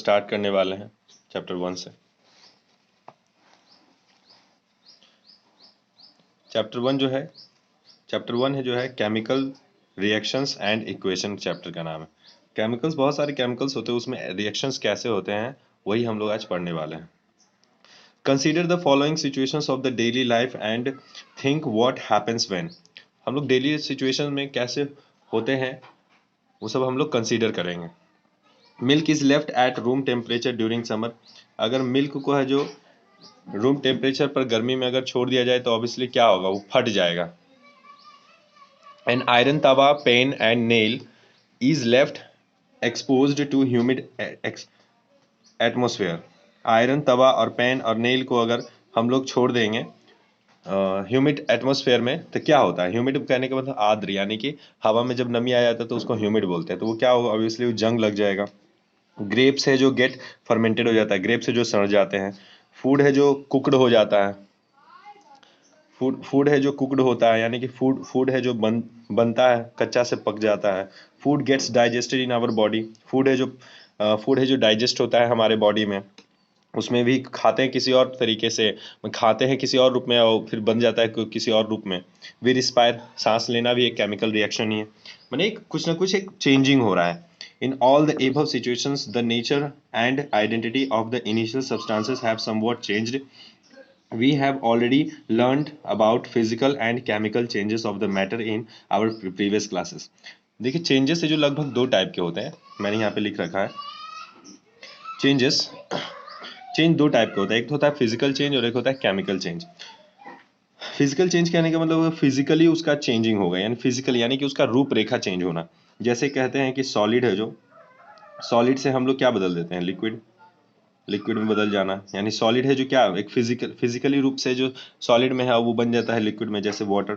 Start करने वाले हैं चैप्टर 1 से। चैप्टर 1 है जो है chemical reactions and equation, chapter का नाम है। केमिकल्स, बहुत सारे केमिकल्स होते हैं, उसमें रिएक्शंस कैसे होते हैं वही हम लोग आज पढ़ने वाले हैं। Consider the following situations of the daily life and think what happens when. हम लोग डेली सिचुएशन में कैसे होते हैं वो सब हम लोग कंसीडर करेंगे। Milk is left at room temperature during summer. अगर मिल्क को है जो रूम टेम्परेचर पर गर्मी में अगर छोड़ दिया जाए तो ऑब्वियसली क्या होगा, वो फट जाएगा। An iron tawa, pan and nail is left exposed to humid atmosphere. Iron tawa और पेन और नेल को अगर हम लोग छोड़ देंगे ह्यूमिड एटमोसफेयर में तो क्या होता है। ह्यूमिड कहने का मतलब आर्द्र, यानी कि हवा में जब नमी आ जाता है तो उसको ह्यूमिड बोलते हैं। तो वो क्या होगा, ऑब्वियसली वो जंग लग जाएगा। ग्रेप्स है जो गेट फर्मेंटेड हो जाता है, ग्रेप्स है जो सड़ जाते हैं। फूड है जो कुकड हो जाता है, फूड है जो कुकड होता है, यानी कि फूड है जो बनता है, कच्चा से पक जाता है। Food gets digested in our body. Food है जो डाइजेस्ट होता है हमारे बॉडी में, उसमें भी खाते हैं किसी और तरीके से, खाते हैं किसी और रूप में और फिर बन जाता है किसी और रूप में। वी रिस्पायर, सांस लेना भी एक केमिकल रिएक्शन ही है। माने कुछ ना कुछ एक चेंजिंग हो रहा है। In all the above situations the nature and identity of the initial substances have somewhat changed. We have already learned about physical and chemical changes of the matter in our previous classes. देखिए changes है जो लगभग दो type के होते हैं, मैंने यहाँ पे लिख रखा है। चेंज दो टाइप के होता है, एक तो होता है फिजिकल चेंज और एक होता है केमिकल चेंज। फिजिकल चेंज कहने का मतलब फिजिकली उसका चेंजिंग होगा, यानी फिजिकल यानी कि उसका रूपरेखा चेंज होना। जैसे कहते हैं कि सॉलिड है जो, सॉलिड से हम लोग क्या बदल देते हैं, लिक्विड में बदल जाना। यानी सॉलिड है जो क्या एक फिजिकली रूप से जो सॉलिड में है वो बन जाता है लिक्विड में, जैसे वाटर,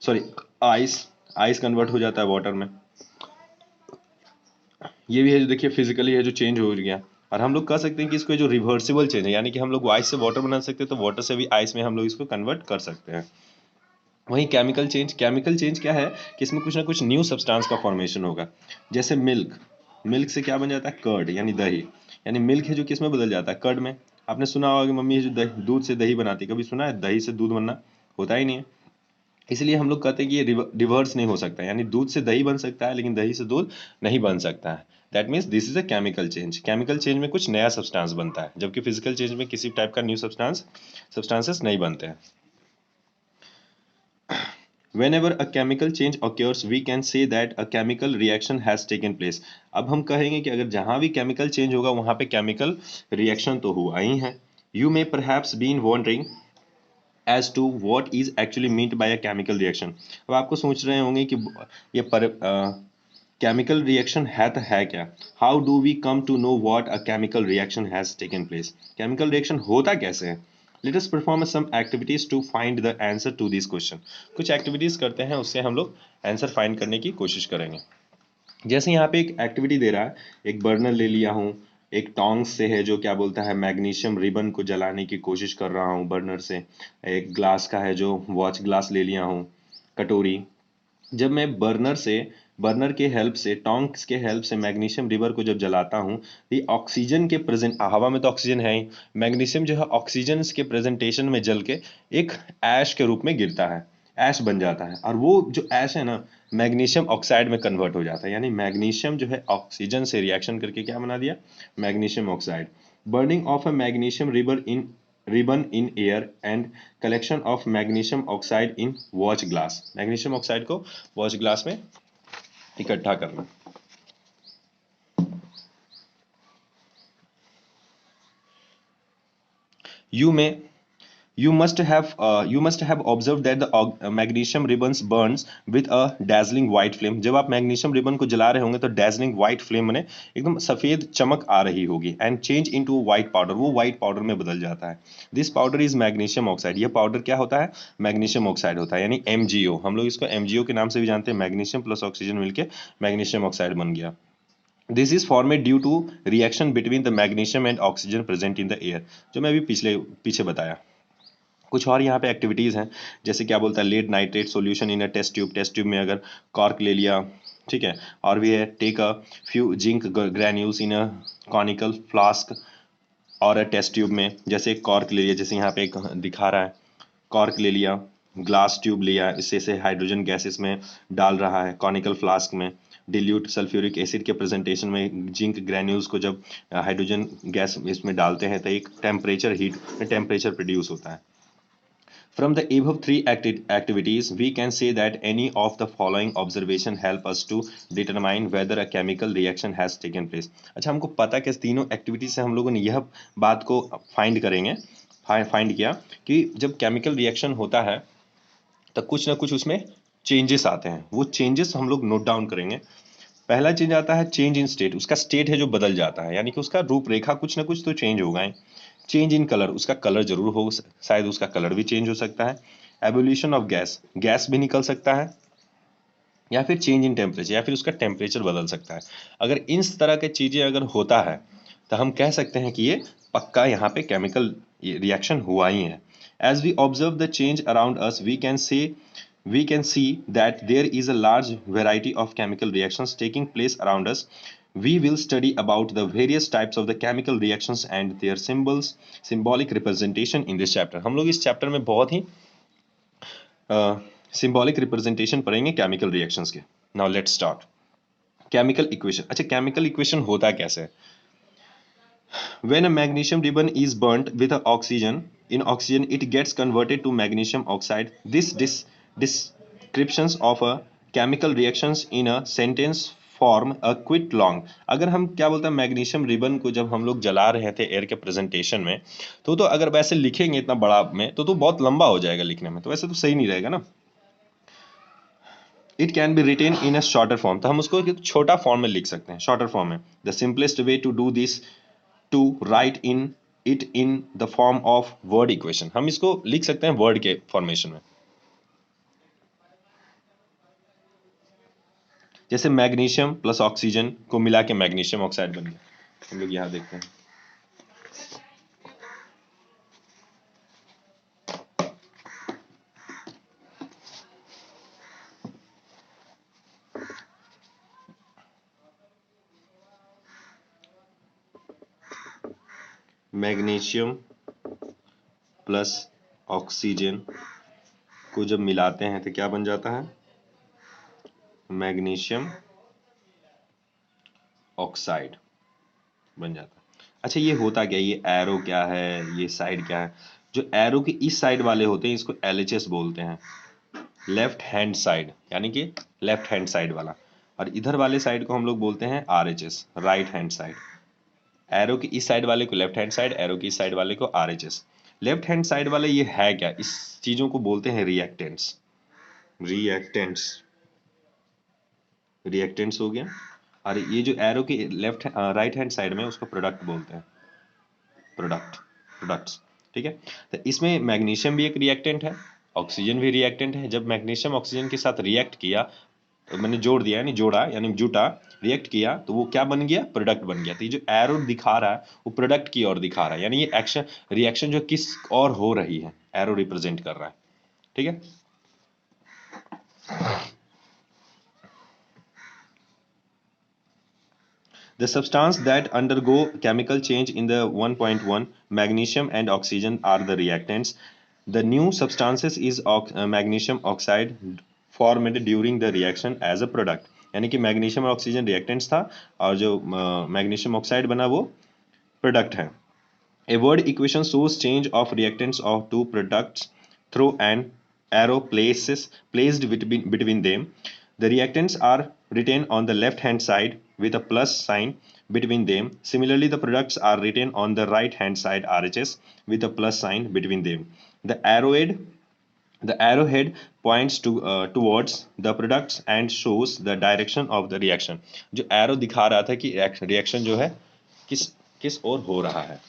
सॉरी आइस कन्वर्ट हो जाता है वाटर में। ये भी है जो देखिए फिजिकली है जो चेंज हो गया। और हम लोग कह सकते हैं कि इसको जो रिवर्सिबल चेंज है, यानी कि हम लोग आइस से वाटर बना सकते हैं तो वाटर से भी आइस में हम लोग इसको कन्वर्ट कर सकते हैं। वहीं केमिकल चेंज क्या है कि इसमें कुछ ना कुछ न्यू सब्सटेंस का फॉर्मेशन होगा। जैसे मिल्क से क्या बन जाता है, कर्ड यानी दही। यानी मिल्क है जो किस में बदल जाता है, कर्ड में। आपने सुना होगा कि मम्मी जो दूध से दही बनाती है, कभी सुना है दही से दूध बनना? होता ही नहीं है। इसलिए हम लोग कहते हैं कि ये रिवर्स नहीं हो सकता, यानी दूध से दही बन सकता है लेकिन दही से दूध नहीं बन सकता है। That means this is a chemical change. Chemical change में कुछ नया सब्सटेंस बनता है, जबकि फिजिकल चेंज में किसी टाइप का न्यू सब्सटेंसेस नहीं बनते हैं। Whenever a chemical change occurs, we can say that a chemical reaction has taken place. अब हम कहेंगे कि अगर जहां भी केमिकल चेंज होगा वहां पे केमिकल रिएक्शन तो हुआ ही है। You may perhaps been wondering as to what is actually meant by a chemical reaction. अब आपको सोच रहे होंगे कि ये केमिकल रिएक्शन है तो है क्या। How do we come to know what a chemical reaction has taken place. Chemical reaction होता कैसे है। Let us perform some activities to find the answer to this question. कुछ एक्टिविटीज करते हैं, उससे हम लोग आंसर फाइंड करने की कोशिश करेंगे। जैसे यहाँ पे एक एक्टिविटी दे रहा है, एक बर्नर ले लिया हूँ, एक टोंग्स से है जो क्या बोलता है मैग्नीशियम रिबन को जलाने की कोशिश कर रहा हूँ बर्नर से। एक ग्लास का है जो वॉच ग्लास ले लिया हूँ, कटोरी। जब मैं बर्नर के हेल्प से, टोंग्स के हेल्प से मैग्नीशियम रिवर को जब जलाता हूँ, ये ऑक्सीजन के प्रेजेंट, हवा में तो ऑक्सीजन है ही, मैग्नीशियम जो है ऑक्सीजन के प्रेजेंटेशन में जल के एक ऐश के रूप में गिरता है, ऐश बन जाता है। और वो जो ऐश है ना मैग्नीशियम ऑक्साइड में कन्वर्ट हो जाता है। यानी मैग्नीशियम जो है ऑक्सीजन से रिएक्शन करके क्या बना दिया, magnesium oxide. Burning of a magnesium ribbon in air and collection of magnesium oxide in watch glass. Magnesium oxide को वॉच ग्लास में इकट्ठा करना। You must have observed that the magnesium ribbons burns with a dazzling white flame. जब आप magnesium ribbon को जला रहे होंगे तो dazzling white flame में एकदम सफेद चमक आ रही होगी and change into white powder, वो white powder में बदल जाता है। This powder is magnesium oxide. ये पाउडर क्या होता है, मैग्नीशियम ऑक्साइड होता है, यानी MgO। हम लोग इसको MgO के नाम से भी जानते हैं, मैग्नीशियम प्लस ऑक्सीजन मिलके मैग्नीशियम ऑक्साइड बन गया। This is formed due to reaction between the magnesium and oxygen present in the air, जो मैं अभी पीछे बताया। कुछ और यहाँ पे एक्टिविटीज़ हैं, जैसे क्या बोलता है lead nitrate solution in a test tube. Test tube में अगर कॉर्क ले लिया, ठीक है। और भी है, take a few zinc granules in a conical flask और अ टेस्ट ट्यूब में, जैसे कॉर्क ले लिया, जैसे यहाँ पे एक दिखा रहा है, कॉर्क ले लिया, ग्लास ट्यूब लिया, इससे से हाइड्रोजन गैस इसमें डाल रहा है कॉनिकल फ्लास्क में। डिल्यूट सल्फ्यूरिक एसिड के प्रेजेंटेशन में जिंक ग्रैन्यूल्स को जब हाइड्रोजन गैस इसमें डालते हैं तो एक टेम्परेचर प्रोड्यूस होता है। From the above three activities, we can say that any of the following observation help us to determine whether a chemical reaction has taken place. अच्छा, हमको पता कि तीनों एक्टिविटी से हम लोगों ने यह बात को फाइंड किया कि जब केमिकल रिएक्शन होता है तो कुछ ना कुछ उसमें चेंजेस आते हैं। वो चेंजेस हम लोग नोट डाउन करेंगे। पहला चेंज आता है चेंज इन स्टेट, उसका स्टेट है जो बदल जाता है, यानी कि उसका रूपरेखा कुछ ना कुछ तो चेंज होगा ही। चेंज इन कलर, उसका कलर जरूर हो, शायद उसका कलर भी चेंज हो सकता है। एवोल्यूशन ऑफ गैस, गैस भी निकल सकता है, या फिर चेंज इन टेम्परेचर, या फिर उसका टेम्परेचर बदल सकता है। अगर इन तरह की चीजें अगर होता है तो हम कह सकते हैं कि ये पक्का यहाँ पे केमिकल रिएक्शन हुआ ही है। As we observe the change around us, we can see that there is a large variety of chemical reactions taking place around us. We will study about the various types of the chemical reactions and their symbolic representation in this chapter. हम लोग इस chapter में बहुत ही symbolic representation पढ़ेंगे chemical reactions के। Now let's start. Chemical equation. अच्छा, chemical equation होता कैसे है? When a magnesium ribbon is burnt with in oxygen, it gets converted to magnesium oxide. This descriptions of a chemical reactions in a sentence form a quite long. अगर हम क्या बोलते हैं, magnesium ribbon को जब हम लोग जला रहे थे एयर के प्रेजेंटेशन में, तो अगर वैसे लिखेंगे इतना बड़ा में तो बहुत लंबा हो जाएगा लिखने में, तो वैसे तो सही नहीं रहेगा ना। It can be written in a shorter form, तो हम उसको एक छोटा फॉर्म में लिख सकते हैं, शॉर्टर फॉर्म में। The simplest way to do this to write it in the form of word equation. हम इसको लिख सकते हैं वर्ड के फॉर्मेशन में। जैसे मैग्नीशियम प्लस ऑक्सीजन को मिला के मैग्नीशियम ऑक्साइड बन गया। हम लोग यहां देखते हैं, मैग्नीशियम प्लस ऑक्सीजन को जब मिलाते हैं तो क्या बन जाता है, मैग्नीशियम ऑक्साइड बन जाता है। अच्छा, ये होता क्या, ये एरो क्या है, ये साइड क्या है? जो एरो के इस साइड वाले होते हैं इसको LHS बोलते हैं, लेफ्ट हैंड साइड, यानी कि लेफ्ट हैंड साइड वाला। और इधर वाले साइड को हम लोग बोलते हैं RHS, right hand side. Arrow की इस साइड वाले को लेफ्ट हैंड साइड, एरो की इस साइड वाले को RHS। लेफ्ट हैंड साइड वाले ये है क्या, इस चीजों को बोलते हैं रिएक्टेंट्स। रिएक्टेंट्स हो गया। और ये जो एरो की राइट हैंड साइड में उसको प्रोडक्ट बोलते हैं, प्रोडक्ट्स। ठीक है, तो इसमें मैग्नीशियम भी एक रिएक्टेंट है, ऑक्सीजन भी रिएक्टेंट है। जब मैग्नीशियम ऑक्सीजन के साथ रिएक्ट किया, मैंने जोड़ दिया यानी जोड़ा यानी जुटा, रिएक्ट किया, तो वो क्या बन गया, प्रोडक्ट बन गया। तो ये जो एरो दिखा रहा है वो प्रोडक्ट की ओर दिखा रहा है, यानी ये एक्शन रिएक्शन जो किस और हो रही है, एरो रिप्रेजेंट कर रहा है। ठीक है, the substance that undergo chemical change in the 1.1 magnesium and oxygen are the reactants. The new substances is magnesium oxide formed during the reaction as a product. यानी कि मैग्नीशियम और ऑक्सीजन रिएक्टेंट्स था और जो मैग्नीशियम ऑक्साइड बना वो product है। A word equation shows change of reactants of two products through an arrow placed between them. The reactants are written on the left hand side with a plus sign between them. Similarly, the products are written on the right hand side RHS with a plus sign between them. The arrowhead points towards the products and shows the direction of the reaction. जो arrow दिखा रहा था कि reaction जो है किस ओर हो रहा है।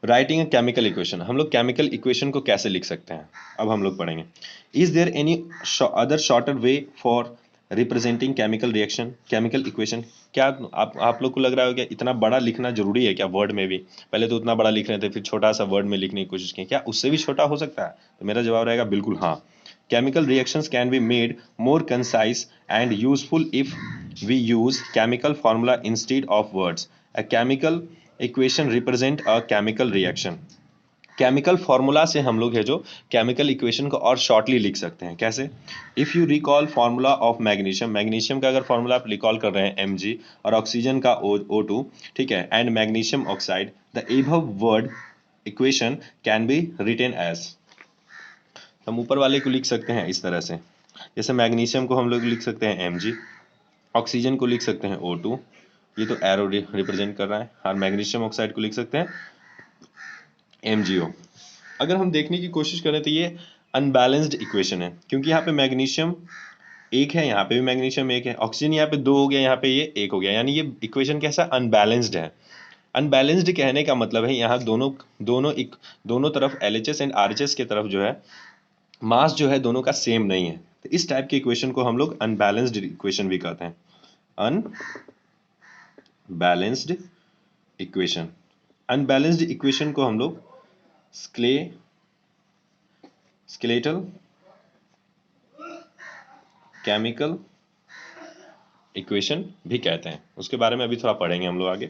राइटिंग ए केमिकल इक्वेशन, हम लोग केमिकल इक्वेशन को कैसे लिख सकते हैं अब हम लोग पढ़ेंगे। Is there any other shorter way for representing chemical reaction, chemical equation. क्या आप लोग को लग रहा है क्या इतना बड़ा लिखना जरूरी है क्या वर्ड में भी? पहले तो उतना बड़ा लिख रहे थे, फिर छोटा सा वर्ड में लिखने की कोशिश की, क्या उससे भी छोटा हो सकता है? तो मेरा जवाब रहेगा बिल्कुल हाँ। Chemical reactions can be made more concise and useful if we use chemical formula instead of words. A chemical equation represent a chemical reaction. Chemical formula से हम लोग है जो केमिकल इक्वेशन को और शॉर्टली लिख सकते हैं। कैसे? If you recall formula of magnesium, magnesium का अगर फार्मूला आप रिकॉल कर रहे हैं Mg, और ऑक्सीजन का O2, ठीक है, and magnesium oxide, the above word equation can be written as. हम ऊपर वाले को लिख सकते हैं इस तरह से, जैसे मैग्नीशियम को हम लोग लिख सकते हैं Mg, ऑक्सीजन को लिख सकते हैं O2, ये तो एरो रिप्रेजेंट कर रहा है, और मैग्नीशियम ऑक्साइड को लिख सकते हैं MgO। अगर हम देखने की कोशिश करें तो ये अनबैलेंस्ड इक्वेशन है, क्योंकि यहाँ पे मैग्नीशियम एक है, यहाँ पे भी मैग्नीशियम एक है, ऑक्सीजन यहाँ पे दो हो गया, यहाँ पे ये एक हो गया, यानी ये इक्वेशन कैसा अनबैलेंस्ड है। अनबैलेंस्ड कहने का मतलब है यहाँ दोनों तरफ LHS एंड RHS के तरफ जो है मास जो है दोनों का सेम नहीं है। तो इस टाइप के इक्वेशन को हम लोग अनबैलेंस्ड इक्वेशन भी कहते हैं, अनबैलेंस्ड इक्वेशन। अनबैलेंस्ड इक्वेशन को हम लोग स्केलेटल केमिकल इक्वेशन भी कहते हैं। उसके बारे में अभी थोड़ा पढ़ेंगे हम लोग आगे।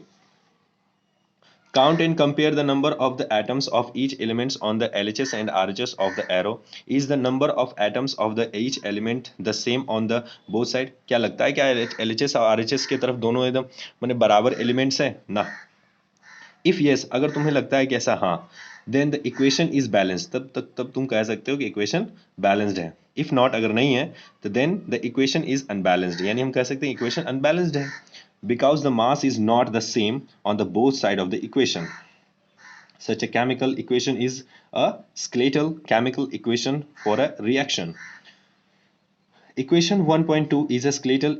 Count and compare the number of the atoms of each elements on the LHS and RHS of the arrow. Is the number of atoms of the each element the same on the both side? क्या लगता है क्या LHS और RHS के तरफ दोनों एकदम माने बराबर एलिमेंट्स हैं ना? If yes, अगर तुम्हें लगता है कि ऐसा हाँ, then the equation is balanced, तब तुम कह सकते हो कि इक्वेशन बैलेंस्ड है। If not, अगर नहीं है तो then the equation is unbalanced, यानी हम कह सकते हैं इक्वेशन अनबैलेंस्ड है, because the mass is not the same on the both side of the equation. Such a chemical equation is a skeletal chemical equation for a reaction. Equation 1.2 is a skeletal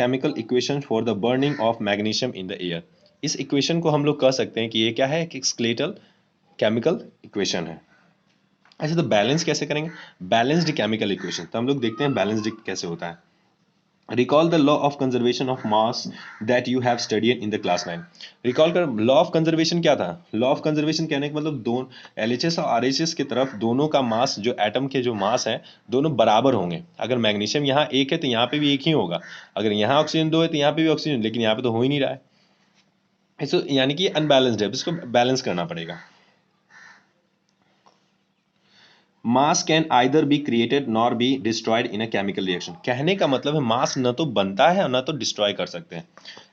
chemical equation for the burning of magnesium in the air. इस equation को हम लोग कह सकते हैं कि ये क्या है कि skeletal chemical equation है। अच्छा, तो बैलेंस कैसे करेंगे? बैलेंस्ड केमिकल इक्वेशन, तो हम लोग देखते हैं बैलेंस्ड कैसे होता है। Recall the law of conservation of mass that you have studied in the class 9. Recall कर, law of conservation क्या था? law of conservation कहने का मतलब दोनों LHS और RHS की तरफ दोनों का मास, जो एटम के जो मास है दोनों बराबर होंगे। अगर मैग्नीशियम यहाँ एक है तो यहाँ पे भी एक ही होगा, अगर यहाँ ऑक्सीजन दो है तो यहाँ पे भी ऑक्सीजन, लेकिन यहाँ पे तो हो ही नहीं रहा है, इसको यानी कि अनबैलेंस्ड है, इसको बैलेंस करना पड़ेगा। मास can either be created nor be destroyed in a chemical reaction. कहने का मतलब है मास न तो बनता है और न तो डिस्ट्रॉय कर सकते हैं।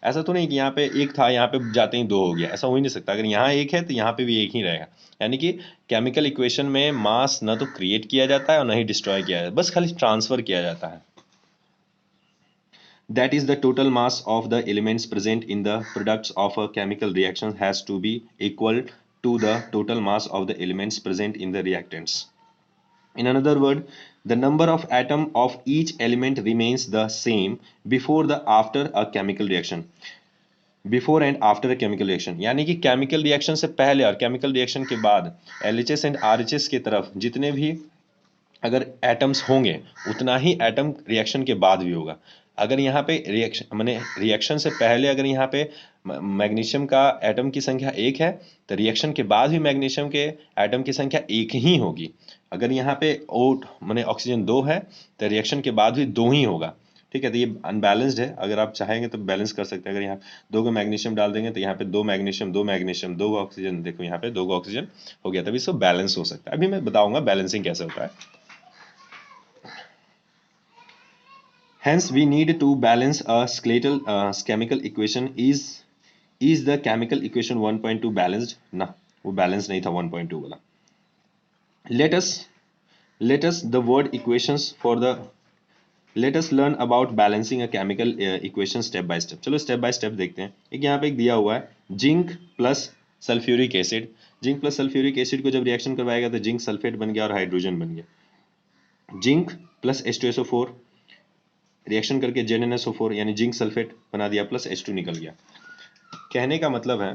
ऐसा तो नहीं कि यहाँ पे एक था यहाँ पे जाते ही दो हो गया, ऐसा हो ही नहीं सकता। अगर यहाँ एक है तो यहाँ पे भी एक ही रहेगा, यानी कि केमिकल इक्वेशन में मास न तो क्रिएट किया जाता है और न ही डिस्ट्रॉय किया जाता है, बस खाली ट्रांसफर किया जाता है। That is the total mass of the elements present in the products of a chemical reaction has to be equal to the total mass of the elements present in the reactants. In another word, the number of atoms of each element remains the same before the after a chemical reaction. Before and after a chemical reaction, यानी कि chemical reaction से पहले और chemical reaction के बाद LHS and RHS की तरफ जितने भी अगर एटम्स होंगे उतना ही एटम रिएक्शन के बाद भी होगा। अगर यहाँ पे रिएक्शन माने रिएक्शन से पहले अगर यहाँ पे मैग्नीशियम का एटम की संख्या एक है तो रिएक्शन के बाद भी मैग्नीशियम के एटम की संख्या एक ही होगी। अगर यहाँ पे माने ऑक्सीजन दो है तो रिएक्शन के बाद भी दो ही होगा। ठीक है, तो ये अनबैलेंस्ड है। अगर आप चाहेंगे तो बैलेंस कर सकते हैं। अगर यहाँ दो को मैग्नीशियम डाल देंगे तो यहाँ पे दो मैग्नीशियम दो ऑक्सीजन, देखो यहाँ पे दो ऑक्सीजन हो गया, तभी इसको बैलेंस हो सकता है। अभी मैं बताऊंगा बैलेंसिंग कैसे होता है। Hence, we need to balance a skeletal chemical equation. Is the chemical equation 1.2 balanced? ना, वो बैलेंस नहीं था 1.2 वाला। Let us the word equations for the let us learn about balancing a chemical equation step by step. चलो step by step देखते हैं। एक यहाँ पे एक दिया हुआ है zinc plus sulphuric acid. Zinc plus sulphuric acid को जब रिएक्शन करवाएगा तो जिंक सल्फेट बन गया और हाइड्रोजन बन गया। जिंक प्लस H2SO4 रिएक्शन करके ZnSO4 यानी जिंक सल्फेट बना दिया, प्लस H2 निकल गया। कहने का मतलब है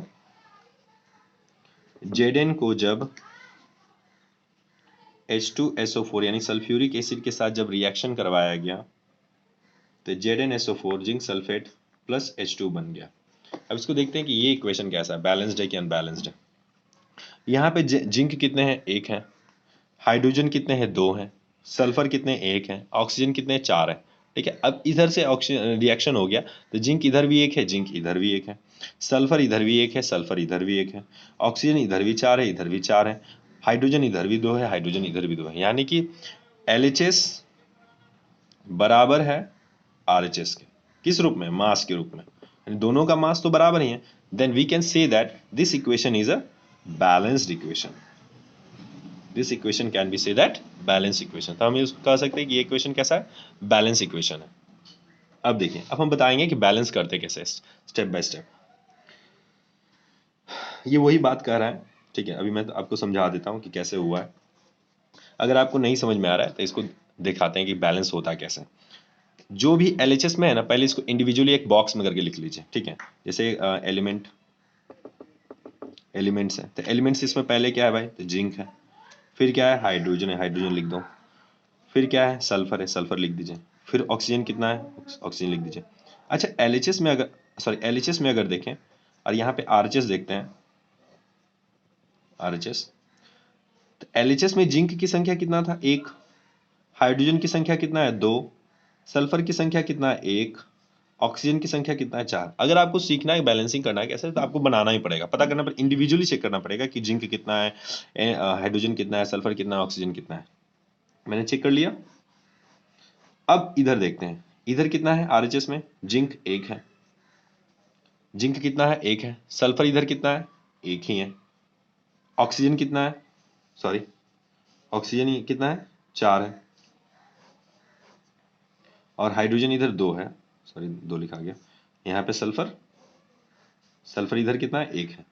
Zn को जब H2SO4 यानी सल्फ्यूरिक एसिड के साथ जब रिएक्शन करवाया गया तो ZnSO4 zinc sulphate plus H2 बन गया। अब इसको देखते हैं कि ये इक्वेशन कैसा है, बैलेंस्ड है कि अनबैलेंस्ड है। यहाँ पे जिंक कितने हैं, 1 है। हाइड्रोजन कितने हैं, 2 हैं। सल्फर कितने, 1 है। ऑक्सीजन कितने, 4 है। ठीक है, अब इधर से ऑक्सीजन रिएक्शन हो गया तो जिंक इधर भी 1 है, जिंक इधर भी 1 है। सल्फर इधर भी 1 है, सल्फर इधर भी 1 है। ऑक्सीजन इधर भी 4 है, इधर भी 4 है। हाइड्रोजन इधर भी 2 है, हाइड्रोजन इधर भी 2 है। यानी कि LHS बराबर है RHS के। किस रूप में, मास के रूप में, यानी दोनों का मास तो बराबर ही है। Then we can say that this equation is a balanced equation. This equation can be say that balance equation. तो हम इसको कह सकते हैं कि ये इक्वेशन कैसा है, बैलेंस इक्वेशन है। अब देखिए, अब हम बताएंगे कि बैलेंस करते कैसे, स्टेप बाय स्टेप। ये वही बात कर रहा है। ठीक है, अभी मैं तो आपको समझा देता हूँ कि कैसे हुआ है। अगर आपको नहीं समझ में आ रहा है तो इसको दिखाते हैं कि बैलेंस होता कैसे। जो भी LHS में है ना, पहले इसको इंडिविजुअली एक बॉक्स में करके लिख लीजिए। ठीक है, जैसे एलिमेंट्स है, तो एलिमेंट्स इसमें पहले क्या है भाई, तो जिंक है। फिर क्या है, हाइड्रोजन है, हाइड्रोजन लिख दो। फिर क्या है, सल्फर है, सल्फर लिख दीजिए। फिर ऑक्सीजन कितना है, ऑक्सीजन लिख दीजिए। अच्छा, LHS में अगर, सॉरी LHS में अगर देखें और यहाँ पे RHS देखते हैं, RHS, तो LHS में जिंक की संख्या कितना था, 1। हाइड्रोजन की संख्या कितना है, 2। सल्फर की संख्या कितना है, 1। ऑक्सीजन की संख्या कितना है, 4। अगर आपको सीखना है बैलेंसिंग करना है कैसे, तो आपको बनाना ही पड़ेगा, पता करना पड़ेगा, इंडिविजुअली चेक करना पड़ेगा कि जिंक कितना है, हाइड्रोजन कितना है, सल्फर कितना है, ऑक्सीजन कितना है। मैंने चेक कर लिया। अब इधर देखते हैं, इधर कितना है RHS में, जिंक 1 है। जिंक कितना है, 1 है। सल्फर इधर कितना है, 1 ही है। ऑक्सीजन कितना है, सॉरी ऑक्सीजन कितना है, 4 है। और हाइड्रोजन इधर 2 है, सॉरी 2 लिखा गया। यहाँ पे सल्फर, सल्फर इधर कितना है, 1 है।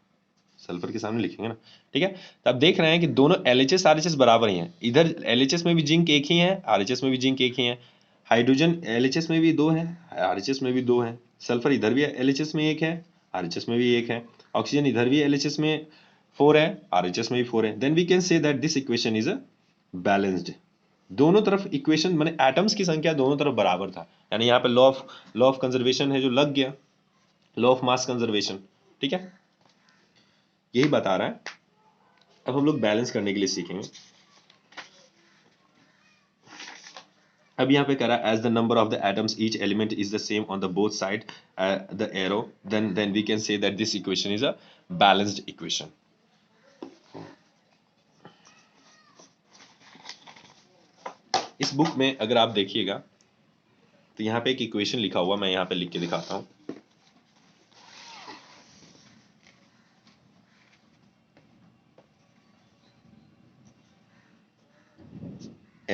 सल्फर के सामने लिखेंगे ना। ठीक है, तो आप देख रहे हैं कि दोनों LHS RHS बराबर ही हैं। इधर LHS में भी जिंक 1 ही है, RHS में भी जिंक 1 ही है। हाइड्रोजन LHS में भी 2 है, RHS में भी 2 है। सल्फर इधर भी LHS में 1 है, RHS में भी 1 है। ऑक्सीजन इधर भी LHS में 4 है, RHS में भी 4 है। Then we can say that this equation is a balanced. दोनों तरफ इक्वेशन माने एटम्स की संख्या दोनों तरफ बराबर था, यानी यहाँ पे लॉ ऑफ कंजर्वेशन है जो लग गया, लॉ ऑफ मास कंजर्वेशन। ठीक है, यही बता रहा है। अब हम लोग बैलेंस करने के लिए सीखेंगे। अब यहाँ पे कह रहा है as the number of the atoms each element is the same on the both side the arrow, then we can say that this equation is a balanced equation. इस बुक में अगर आप देखिएगा तो यहाँ पे एक इक्वेशन लिखा हुआ, मैं यहाँ पे लिख के दिखाता हूँ।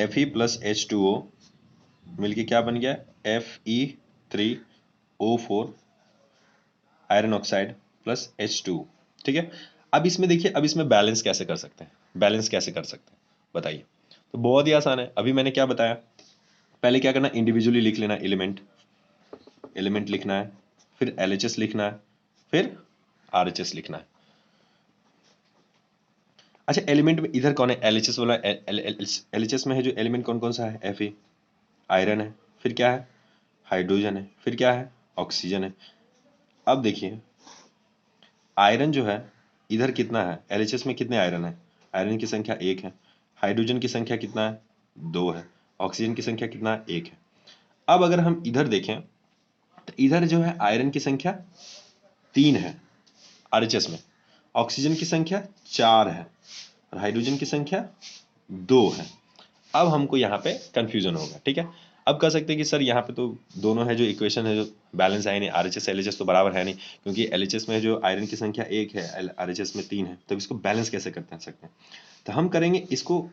Fe प्लस H2O मिलके क्या बन गया, Fe3O4 iron oxide plus H2। ठीक है, अब इसमें देखिए, अब इसमें बैलेंस कैसे कर सकते हैं, बैलेंस कैसे कर सकते हैं बताइए। तो बहुत ही आसान है। अभी मैंने क्या बताया, पहले क्या करना, इंडिविजुअली लिख लेना, एलिमेंट एलिमेंट लिखना है, फिर LHS लिखना है, फिर RHS लिखना है। अच्छा, एलिमेंट में इधर कौन है, LHS वाला, LHS में है जो एलिमेंट कौन कौन सा है, Fe आयरन है, फिर क्या है, हाइड्रोजन है, फिर क्या है, ऑक्सीजन है। अब देखिए, आयरन जो है इधर कितना है, LHS में कितने आयरन है, आयरन की संख्या 1 है। हाइड्रोजन की संख्या कितना है, 2 है। ऑक्सीजन की संख्या कितना है, 1 है। अब अगर हम इधर देखें तो इधर जो है आयरन की संख्या 3 है RHS में, ऑक्सीजन की संख्या 4 है, और हाइड्रोजन की संख्या 2 है। अब हमको यहाँ पे कंफ्यूजन होगा। ठीक है, अब कह सकते हैं कि सर यहाँ पे तो दोनों है जो इक्वेशन है जो बैलेंस है नहीं, RHS LHS तो बराबर है नहीं, क्योंकि LHS में जो आयरन की संख्या 1 है, RHS में 3 है, तो इसको बैलेंस कैसे करते हैं सकते हैं। तो हम करेंगे इसको,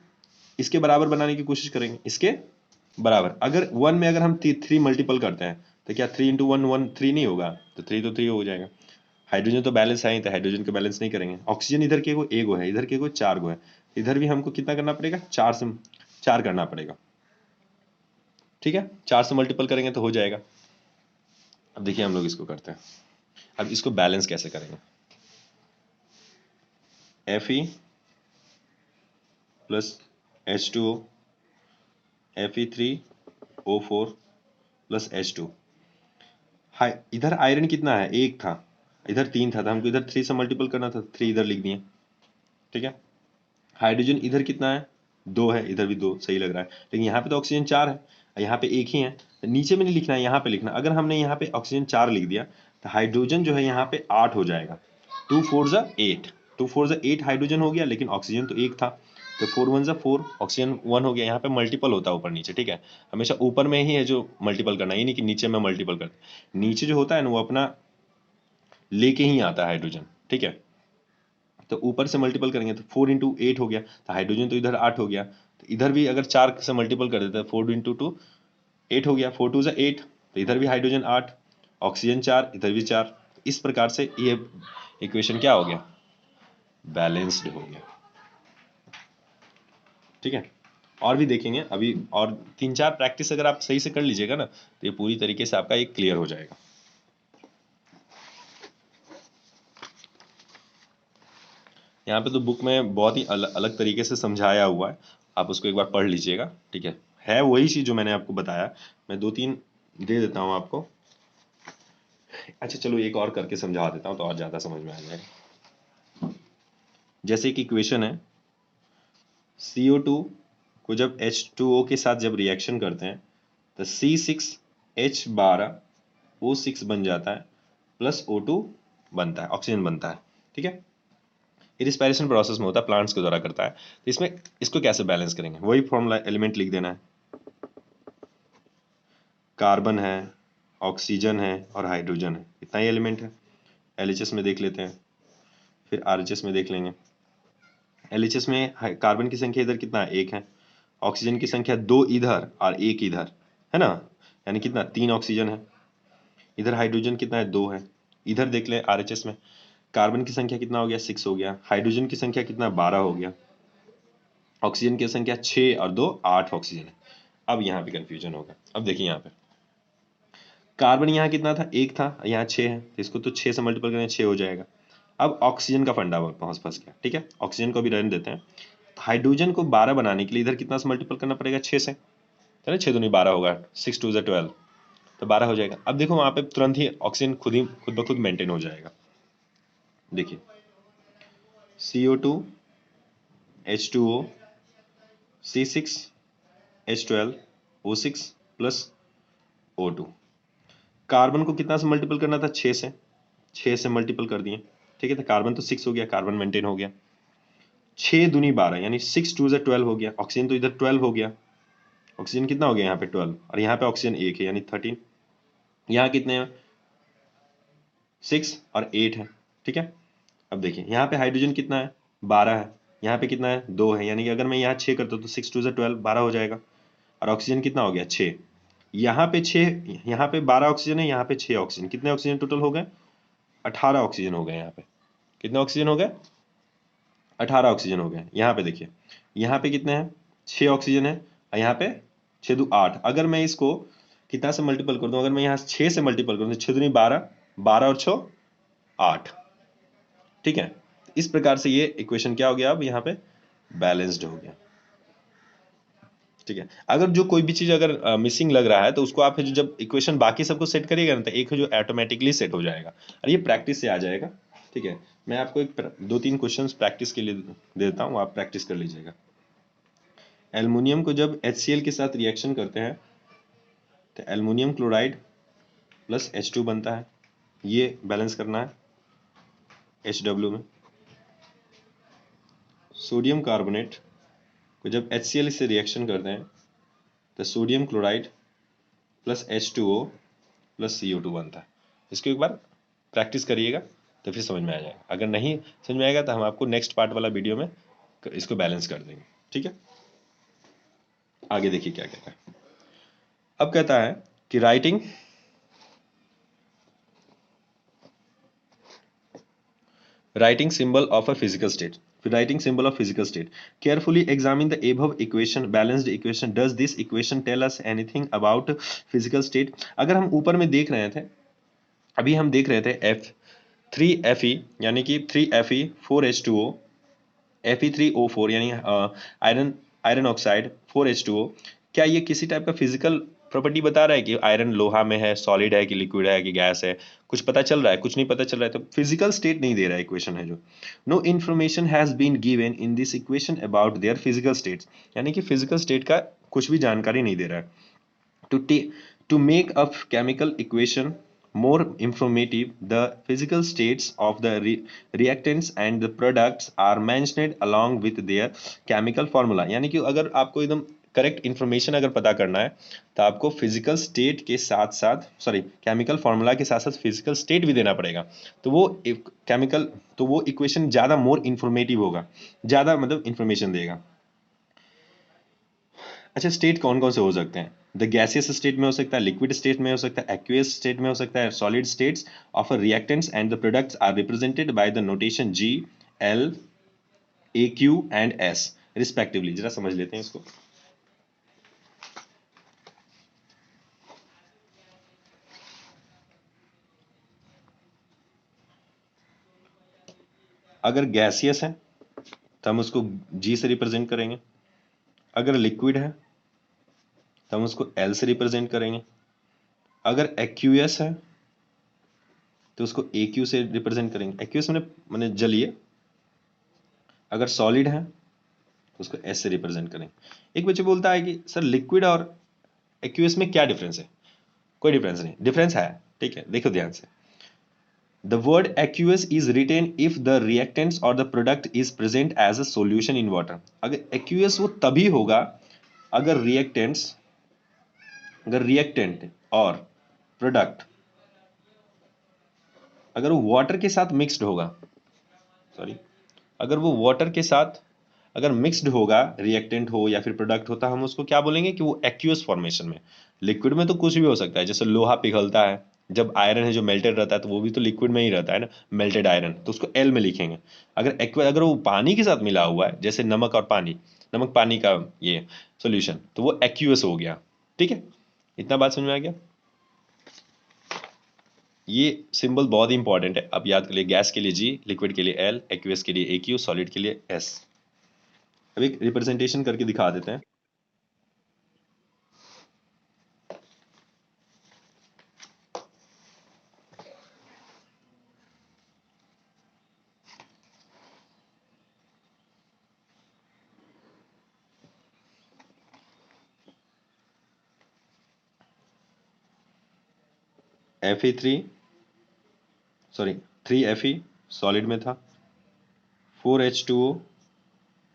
इसके बराबर बनाने की कोशिश करेंगे, इसके बराबर। अगर 1 में अगर हम 3 मल्टीपल करते हैं तो क्या 3 इंटू 1 3 नहीं होगा, तो 3 तो 3 हो जाएगा। हाइड्रोजन तो बैलेंस है ही, तो हाइड्रोजन का बैलेंस नहीं करेंगे। ऑक्सीजन इधर के को 1 है, इधर के को 4 है, इधर भी हमको कितना करना पड़ेगा, 4 से 4 करना पड़ेगा। ठीक है, 4 से मल्टीपल करेंगे तो हो जाएगा। अब देखिए हम लोग इसको करते हैं, अब इसको बैलेंस कैसे करेंगे। Fe plus H2O, Fe3O4 plus H2। High इधर आयरन कितना है, 1 था, इधर 3 था, तो हमको इधर 3 से मल्टीपल करना था, 3 इधर लिख दिए, ठीक है। हाइड्रोजन इधर कितना है, 2 है, इधर भी 2 सही लग रहा है, लेकिन यहाँ पे तो ऑक्सीजन 4 है, यहाँ पे 1 ही है, तो नीचे में नहीं लिखना है, यहाँ पे लिखना। अगर हमने यहाँ पे ऑक्सीजन 4 लिख दिया तो हाइड्रोजन जो है यहाँ पे 8 हो जाएगा। 2 4 जा 8, 2 4 जा 8 हाइड्रोजन हो गया, लेकिन ऑक्सीजन तो 1 था, तो 4 1 जा 4, ऑक्सीजन 1 हो गया। यहाँ पे मल्टीपल होता है ऊपर नीचे, ठीक है, हमेशा ऊपर में ही है जो मल्टीपल करना, ये नहीं कि नीचे में मल्टीपल कर, नीचे जो होता है ना वो अपना लेके ही आता है हाइड्रोजन, ठीक है। तो ऊपर से मल्टीपल करेंगे तो 4 इंटू 8 हो गया, तो हाइड्रोजन तो इधर 8 हो गया, तो इधर भी अगर 4 से मल्टीपल कर देते हैं, 4 इंटू 2 8 हो गया, 4 2 से 8, तो इधर भी हाइड्रोजन 8, ऑक्सीजन 4, इधर भी 4। इस प्रकार से ये इक्वेशन क्या हो गया, बैलेंस्ड हो गया, ठीक है। और भी देखेंगे अभी, और 3 4 प्रैक्टिस अगर आप सही से कर लीजिएगा ना, तो ये पूरी तरीके से आपका एक क्लियर हो जाएगा। यहाँ पे तो बुक में बहुत ही अलग तरीके से समझाया हुआ है, आप उसको एक बार पढ़ लीजिएगा, ठीक है वही चीज़ जो मैंने आपको बताया। मैं 2 3 दे देता हूँ आपको। अच्छा चलो एक और करके समझा देता हूँ तो और ज़्यादा समझ में आ जाएगा। जैसे एक इक्वेशन है, CO2 को जब H2O के साथ जब रिएक्शन करते हैं तो C6H12O6 बन जाता है, प्लस O2 बनता है, ऑक्सीजन बनता है, ठीक है। ये रिस्पायरेशन प्रोसेस में होता है, प्लांट्स के द्वारा करता है। तो इसमें इसको कैसे बैलेंस करेंगे, वही फॉर्मूला एलिमेंट लिख देना है, कार्बन है, ऑक्सीजन है और हाइड्रोजन है, इतना ही एलिमेंट है। LHS में देख लेते हैं, फिर RHS में देख लेंगे। LHS में कार्बन की संख्या इधर कितना है, 1 है, ऑक्सीजन की संख्या 2 इधर और 1 इधर है ना, यानी कितना 3 ऑक्सीजन है। इधर हाइड्रोजन कितना है, 2 है। इधर देख लें RHS में, कार्बन की संख्या कितना हो गया, 6 हो गया, हाइड्रोजन की संख्या कितना 12 हो गया, ऑक्सीजन की संख्या 6 और 2 8 ऑक्सीजन है। अब यहाँ पे कंफ्यूजन होगा। अब देखिए यहाँ पे कार्बन यहाँ कितना था, 1 था, यहाँ 6 है, तो इसको तो 6 से मल्टीपल करें 6 हो जाएगा। अब ऑक्सीजन का फंडा फंस गया, ठीक है, ऑक्सीजन को भी रहने देते हैं। हाइड्रोजन को 12 बनाने के लिए इधर कितना से मल्टीपल करना पड़ेगा, 6 से, है ना, 6 दूनी 12 होगा, 6 2 12, तो 12 हो जाएगा। अब देखो वहाँ पे तुरंत ही ऑक्सीजन खुद ब खुद मेंटेन हो जाएगा। देखिए CO2 H2O C6H12 O6 plus O2। Carbon को कितना से मल्टीपल करना था, 6 से, 6 से मल्टीपल कर दिए, ठीक है, तो कार्बन तो 6 हो गया, कार्बन मेंटेन हो गया। 6 दूनी 12 यानी 6 2 12 हो गया, ऑक्सीजन तो इधर 12 हो गया, ऑक्सीजन कितना हो गया यहाँ पे 12, और यहाँ पे ऑक्सीजन 1 है यानी 13, यहाँ कितने हैं 6 और 8 है, ठीक है। अब देखिए यहाँ पे हाइड्रोजन कितना है, 12 है, यहाँ पे कितना है 2 है, यानी कि अगर मैं यहाँ 6 करता हूँ तो 6 2 12 12 हो जाएगा, और ऑक्सीजन कितना हो गया 6, यहाँ पे 6, यहाँ पे 12 ऑक्सीजन है, यहाँ पे 6 ऑक्सीजन, कितने ऑक्सीजन टोटल हो गए, 18 ऑक्सीजन हो गए। यहाँ पे कितने ऑक्सीजन हो गए, 18 ऑक्सीजन हो गए। यहाँ पे देखिए यहाँ पे कितने हैं, 6 ऑक्सीजन है, और यहाँ पे 6 2 8। अगर मैं इसको कितना से मल्टीपल कर दूं, अगर मैं यहाँ 6 से मल्टीपल कर दूं, 6 दूनी 12, 12 और 6 8, ठीक है। इस प्रकार से ये इक्वेशन क्या हो गया, अब यहाँ पे बैलेंस्ड हो गया, ठीक है। अगर जो कोई भी चीज अगर मिसिंग लग रहा है तो उसको आप जब इक्वेशन बाकी सबको सेट करिएगा ना, तो एक जो ऑटोमेटिकली सेट हो जाएगा, और ये प्रैक्टिस से आ जाएगा, ठीक है। मैं आपको एक 2 3 क्वेश्चंस प्रैक्टिस के लिए दे देता हूँ, आप प्रैक्टिस कर लीजिएगा। एल्युमिनियम को जब HCl के साथ रिएक्शन करते हैं तो एल्युमिनियम क्लोराइड प्लस H2 बनता है, ये बैलेंस करना है HW में। सोडियम कार्बोनेट को जब HCl से रिएक्शन करते हैं तो sodium chloride plus H2O plus CO2 बनता है। इसको एक बार प्रैक्टिस करिएगा तो फिर समझ में आ जाएगा। अगर नहीं समझ में आएगा तो हम आपको नेक्स्ट पार्ट वाला वीडियो में इसको बैलेंस कर देंगे, ठीक है। आगे देखिए क्या कहता है। अब कहता है कि writing symbol of a physical state, writing symbol of physical state, carefully examine the above equation, balanced equation, does this equation tell us anything about physical state। अगर हम ऊपर में देख रहे थे, अभी हम देख रहे थे F3Fe यानी कि 3Fe 4H2O, Fe3O4 यानी आयरन ऑक्साइड 4H2O, क्या ये किसी टाइप का फिजिकल प्रॉपर्टी बता रहा है कि आयरन लोहा में है, सॉलिड है कि लिक्विड है कि गैस है, कुछ पता चल रहा है, कुछ नहीं पता चल रहा है, तो फिजिकल स्टेट नहीं दे रहा है इक्वेशन है जो। No information has been given in this equation about their physical states, यानी कि फिजिकल स्टेट का कुछ भी जानकारी नहीं दे रहा है। To make a chemical equation more informative, the physical states of the reactants and the products are mentioned along with their chemical formula, यानी कि अगर आपको एकदम करेक्ट इंफॉर्मेशन अगर पता करना है तो आपको फिजिकल स्टेट के साथ साथ केमिकल फार्मूला के साथ साथ फिजिकल स्टेट भी देना पड़ेगा, तो वो केमिकल तो वो इक्वेशन ज़्यादा मोर इंफॉर्मेटिव होगा, ज़्यादा मतलब इंफॉर्मेशन देगा। अच्छा, स्टेट कौन कौन से हो सकते हैं? द गैसियस स्टेट में हो सकता है, लिक्विड स्टेट में हो सकता है, एक्वियस स्टेट में हो सकता है, solid states of reactants and the products are represented by the notation G, L, AQ and S respectively. जरा समझ लेते हैं इसको। अगर गैसियस है तो हम उसको G से रिप्रेजेंट करेंगे, अगर लिक्विड है तो हम उसको L से रिप्रेजेंट करेंगे, अगर एक्यूएस है तो उसको AQ से रिप्रेजेंट करेंगे। एक्यूएस मैंने जलीय, अगर सॉलिड है तो उसको S से रिप्रेजेंट करेंगे। एक बच्चे बोलता है कि सर लिक्विड और एक्यूएस में क्या डिफरेंस है? कोई डिफरेंस नहीं, डिफरेंस है, ठीक है, देखो ध्यान से। The word aqueous is written if the reactants or the product is present as a solution in water। अगर aqueous वो तभी होगा अगर रिएक्टेंट और प्रोडक्ट अगर वो वाटर के साथ मिक्स्ड होगा, अगर वो वाटर के साथ अगर मिक्स्ड होगा, रिएक्टेंट हो या फिर प्रोडक्ट होता, हम उसको क्या बोलेंगे कि वो एक्यूअस फॉर्मेशन में। लिक्विड में तो कुछ भी हो सकता है, जैसे लोहा पिघलता है, जब आयरन है जो मेल्टेड रहता है तो वो भी तो लिक्विड में ही रहता है ना, मेल्टेड आयरन, तो उसको एल में लिखेंगे। अगर वो पानी के साथ मिला हुआ है, जैसे नमक और पानी, नमक पानी का ये सोल्यूशन, तो वो एक्यूअस हो गया। ठीक है, इतना बात समझ में आ गया? ये सिंबल बहुत ही इंपॉर्टेंट है, अब याद कर लिए। गैस के लिए G, लिक्विड के लिए L, एक्यूअस के लिए AQ, सॉलिड के लिए S। अब एक रिप्रेजेंटेशन करके दिखा देते हैं। Fe3 सॉलिड में था, 4H2O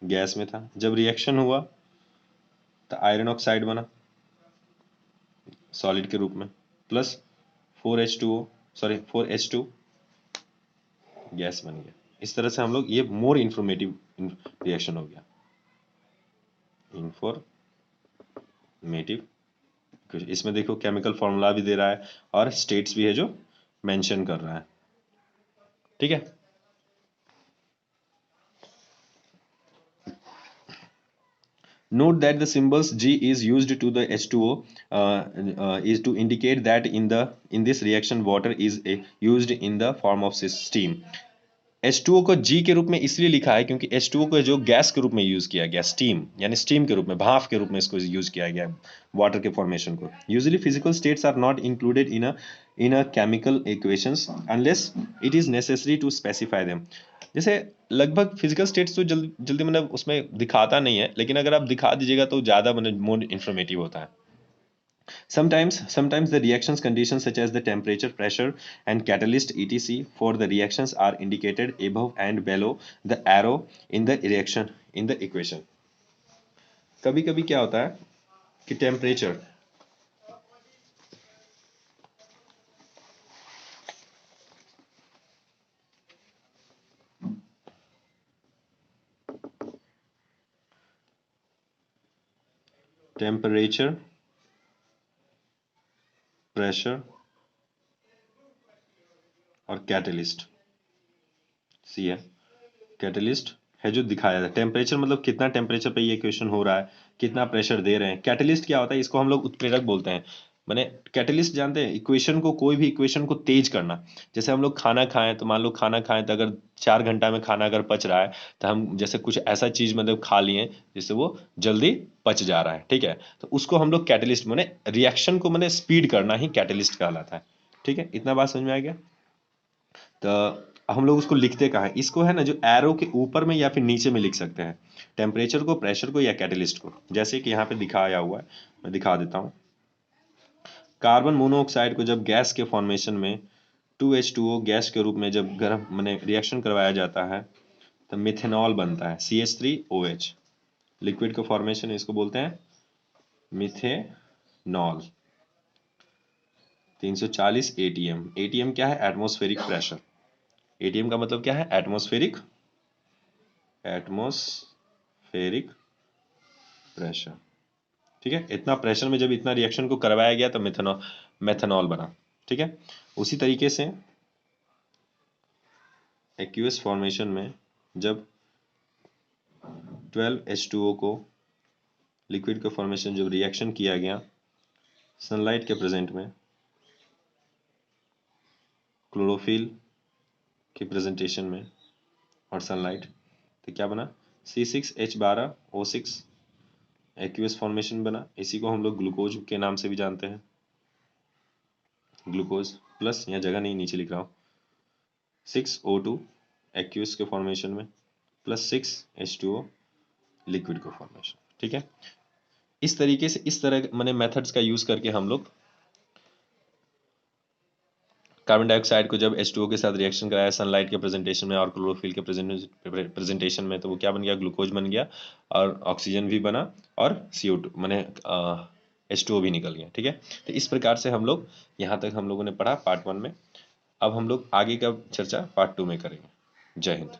गैस में था। जब रिएक्शन हुआ तो आयरन ऑक्साइड बना सॉलिड के रूप में, प्लस 4H2 गैस बन गया। इस तरह से हम लोग, ये मोर इंफॉर्मेटिव रिएक्शन हो गया, इंफॉर्मेटिव। इसमें देखो केमिकल फॉर्मूला भी दे रहा है और स्टेट्स भी है जो मेंशन कर रहा है। ठीक है, note that the symbols G is used to the H2O is to indicate that in this reaction water is used in the form of steam। H2O को G के रूप में इसलिए लिखा है क्योंकि H2O को जो गैस के रूप में यूज किया गया, स्टीम यानी स्टीम के रूप में, भाप के रूप में इसको यूज किया गया वाटर के फॉर्मेशन को। Usually physical states are not included in a chemical equations unless it is necessary to specify them. जैसे लगभग फिजिकल स्टेट्स तो जल्दी मतलब उसमें दिखाता नहीं है, लेकिन अगर आप दिखा दीजिएगा तो ज़्यादा मतलब मोर इंफॉर्मेटिव होता है। Sometimes the reactions conditions such as the temperature, pressure and catalyst etc for the reactions are indicated above and below the arrow in the equation। कभी कभी क्या होता है कि टेम्परेचर, प्रेशर और कैटलिस्ट सी है। कैटलिस्ट है जो दिखाया था, टेम्परेचर मतलब कितना टेम्परेचर पे ये इक्वेशन हो रहा है, कितना प्रेशर दे रहे हैं। कैटलिस्ट क्या होता है, इसको हम लोग उत्प्रेरक बोलते हैं। मैंने कैटलिस्ट जानते हैं, इक्वेशन को, कोई भी इक्वेशन को तेज करना। जैसे हम लोग खाना खाएं तो मान लो खाना खाएं तो अगर 4 घंटा में खाना अगर पच रहा है तो हम जैसे कुछ ऐसा चीज मतलब खा लिए जिससे वो जल्दी पच जा रहा है, ठीक है, तो उसको हम लोग कैटलिस्ट, मैंने रिएक्शन को मैंने स्पीड करना ही कैटलिस्ट कहलाता है। ठीक है, इतना बात समझ में आ गया। तो हम लोग उसको लिखते कहाँ हैं, इसको है ना जो एरो के ऊपर में या फिर नीचे में लिख सकते हैं, टेम्परेचर को, प्रेशर को या कैटलिस्ट को, जैसे कि यहाँ पे दिखाया हुआ है, मैं दिखा देता हूँ। कार्बन मोनोऑक्साइड को जब गैस के फॉर्मेशन में 2H2O गैस के रूप में जब गर्म मैंने रिएक्शन करवाया जाता है तो मिथेनॉल बनता है, CH3OH। लिक्विड का फॉर्मेशन इसको बोलते हैं मिथेनॉल। 340 ATM। ATM क्या है? Atmospheric pressure. ATM का मतलब क्या है? Atmospheric pressure. ठीक है, इतना प्रेशर में जब इतना रिएक्शन को करवाया गया तो मेथनॉल बना। ठीक है, उसी तरीके से एक्यूएस फॉर्मेशन में जब 12H2O को लिक्विड के फॉर्मेशन जब रिएक्शन किया गया सनलाइट के प्रेजेंट में, क्लोरोफिल के प्रेजेंटेशन में और सनलाइट, तो क्या बना? C6H12O6 एक्यूएस फॉर्मेशन बना। इसी को हम लोग ग्लूकोज के नाम से भी जानते हैं, ग्लूकोज प्लस, यहाँ जगह नहीं नीचे लिख रहा हूँ, 6O2 एक्यूएस के फॉर्मेशन में प्लस 6H2O लिक्विड के फॉर्मेशन। ठीक है, इस तरीके से, इस तरह मैंने मेथड्स का यूज करके हम लोग कार्बन डाइऑक्साइड को जब H2O के साथ रिएक्शन कराया सनलाइट के प्रेजेंटेशन में और क्लोरोफिल के प्रेजेंटेशन में, तो वो क्या बन गया? ग्लूकोज बन गया और ऑक्सीजन भी बना और CO2 मैंने H2O भी निकल गया। ठीक है, तो इस प्रकार से हम लोग यहाँ तक हम लोगों ने पढ़ा पार्ट 1 में। अब हम लोग आगे का चर्चा पार्ट 2 में करेंगे। जय हिंद।